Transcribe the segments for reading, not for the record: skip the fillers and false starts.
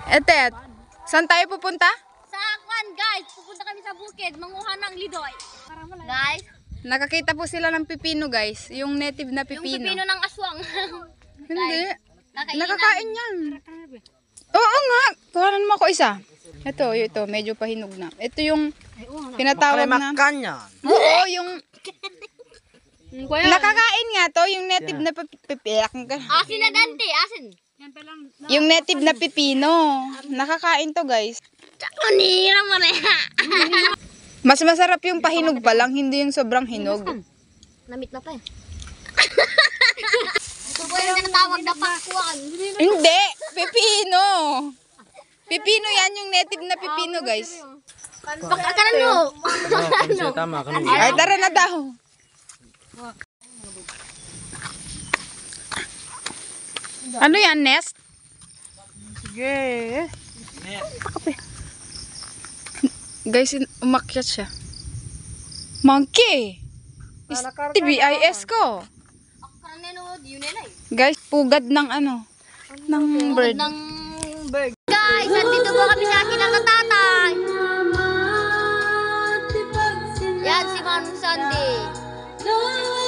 Etet, saan tayo pupunta? Sa Akwan, guys. Pupunta kami sa bukid. Manguha ng lidoy. Guys. Nakakita po sila ng pipino, guys. Yung native na pipino. Yung pipino ng aswang. Hindi. Nakakain yan. Oo nga. Kuhanan mo ako isa. Ito. Medyo pahinog na. Ito yung pinatawag na. Oo, yung... Nakakain nga to. Yung native na pipino. Asin na dante. Asin. Yung native na pipino. Nakakain to, guys. Unira mo na. Mas masarap yung pahinog pa lang, hindi yung sobrang hinog. Namit na pa eh. Ito po yung tinatawag na pakwan. Hindi! Pipino! Pipino yan, yung native na pipino, guys. Pagkakanan mo. Ay, tara na daw. Ano yan, nest? Sige. Guys, umakyat siya. Monkey! TBIS ko. Guys, pugad ng ano? Ng bird. Guys, nandito po kami sa akin ang tatay. Yan si Manu Sandy.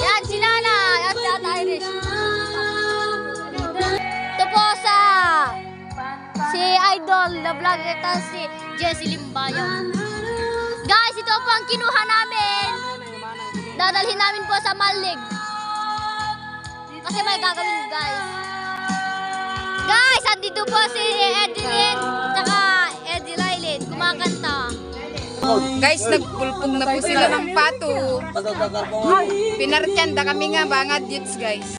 Yan si Nana. Yan si Ate Irish. Ito po si Idol na vlog. Ito si Jessie Limbayan. Guys, ito po ang kinuha namin. Dadalhin namin po sa Malig. Kasi may gagawin, guys. Guys, andito po si Edilyn tsaka Eddie Lylin kumakanta. Guys, nagpulpog na po sila ng pato. Pinartyanda kami nga, bangad youths, guys.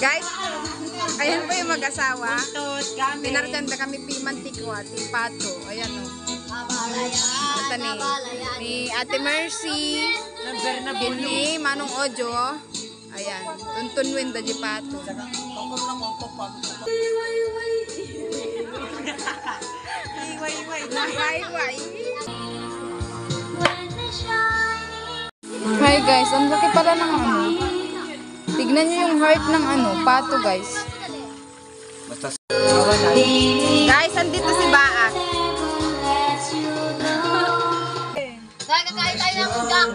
Guys, ayan po yung mag-asawa. Pinartyanda kami pimantikwa, pato. Ayan o. Ito ni Ate Mercy. Ni Manong Ojo. Ayan. Tuntunwin da di pato. Hi guys, ang laki pala ng ano. Tignan nyo yung heart ng ano, pato guys. Guys, andito si Baak. Kakain tayo ng udak.